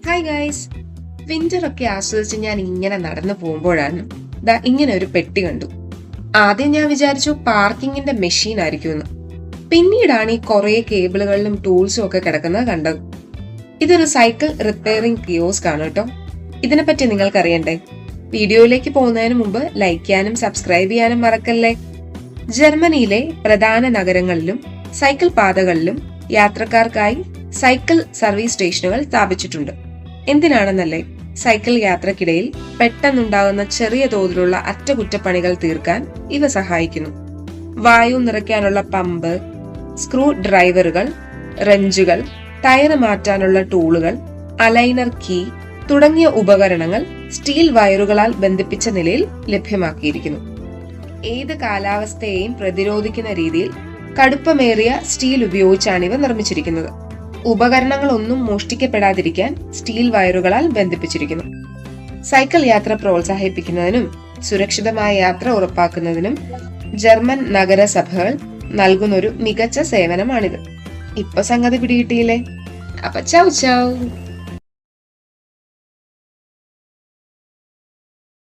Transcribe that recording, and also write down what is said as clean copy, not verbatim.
Hi guys, winter ഒക്കെ ആസ്വദിച്ച് ഞാൻ ഇങ്ങനെ നടന്നു പോകുമ്പോഴാണ് ദാ ഇങ്ങനെ ഒരു പെട്ടി കണ്ടു. ആദ്യം ഞാൻ വിചാരിച്ചു പാർക്കിങ്ങിന്റെ മെഷീൻ ആയിരിക്കുമെന്ന്. പിന്നീടാണ് ഈ കുറെ കേബിളുകളിലും ടൂൾസും ഒക്കെ കിടക്കുന്നത് കണ്ടത്. ഇതൊരു സൈക്കിൾ റിപ്പയറിംഗ് കിയോസ്ക് ആണ് കേട്ടോ. ഇതിനെപ്പറ്റി നിങ്ങൾക്ക് അറിയണ്ടേ? വീഡിയോയിലേക്ക് പോകുന്നതിന് മുമ്പ് ലൈക്ക് ചെയ്യാനും സബ്സ്ക്രൈബ് ചെയ്യാനും മറക്കല്ലേ. ജർമ്മനിയിലെ പ്രധാന നഗരങ്ങളിലും സൈക്കിൾ പാതകളിലും യാത്രക്കാർക്കായി സൈക്കിൾ സർവീസ് സ്റ്റേഷനുകൾ സ്ഥാപിച്ചിട്ടുണ്ട്. എന്തിനാണെന്നല്ലേ? സൈക്കിൾ യാത്രക്കിടയിൽ പെട്ടെന്നുണ്ടാകുന്ന ചെറിയ തോതിലുള്ള അറ്റകുറ്റപ്പണികൾ തീർക്കാൻ ഇവ സഹായിക്കുന്നു. വായു നിറയ്ക്കാനുള്ള പമ്പ്, സ്ക്രൂ ഡ്രൈവറുകൾ, റെഞ്ചുകൾ, ടയർ മാറ്റാനുള്ള ടൂളുകൾ, അലൈനർ കീ തുടങ്ങിയ ഉപകരണങ്ങൾ സ്റ്റീൽ വയറുകളാൽ ബന്ധിപ്പിച്ച നിലയിൽ ലഭ്യമാക്കിയിരിക്കുന്നു. ഏത് കാലാവസ്ഥയെയും പ്രതിരോധിക്കുന്ന രീതിയിൽ കടുപ്പമേറിയ സ്റ്റീൽ ഉപയോഗിച്ചാണ് ഇവ നിർമ്മിച്ചിരിക്കുന്നത്. ഉപകരണങ്ങളൊന്നും മോഷ്ടിക്കപ്പെടാതിരിക്കാൻ സ്റ്റീൽ വയറുകളാൽ ബന്ധിപ്പിച്ചിരിക്കുന്നു. സൈക്കിൾ യാത്ര പ്രോത്സാഹിപ്പിക്കുന്നതിനും സുരക്ഷിതമായ യാത്ര ഉറപ്പാക്കുന്നതിനും ജർമ്മൻ നഗരസഭകൾ നൽകുന്ന ഒരു മികച്ച സേവനമാണിത്. ഇപ്പൊ സംഗതി പിടികിട്ടിയില്ലേ? അപ്പൊ ചൗ ചൗ.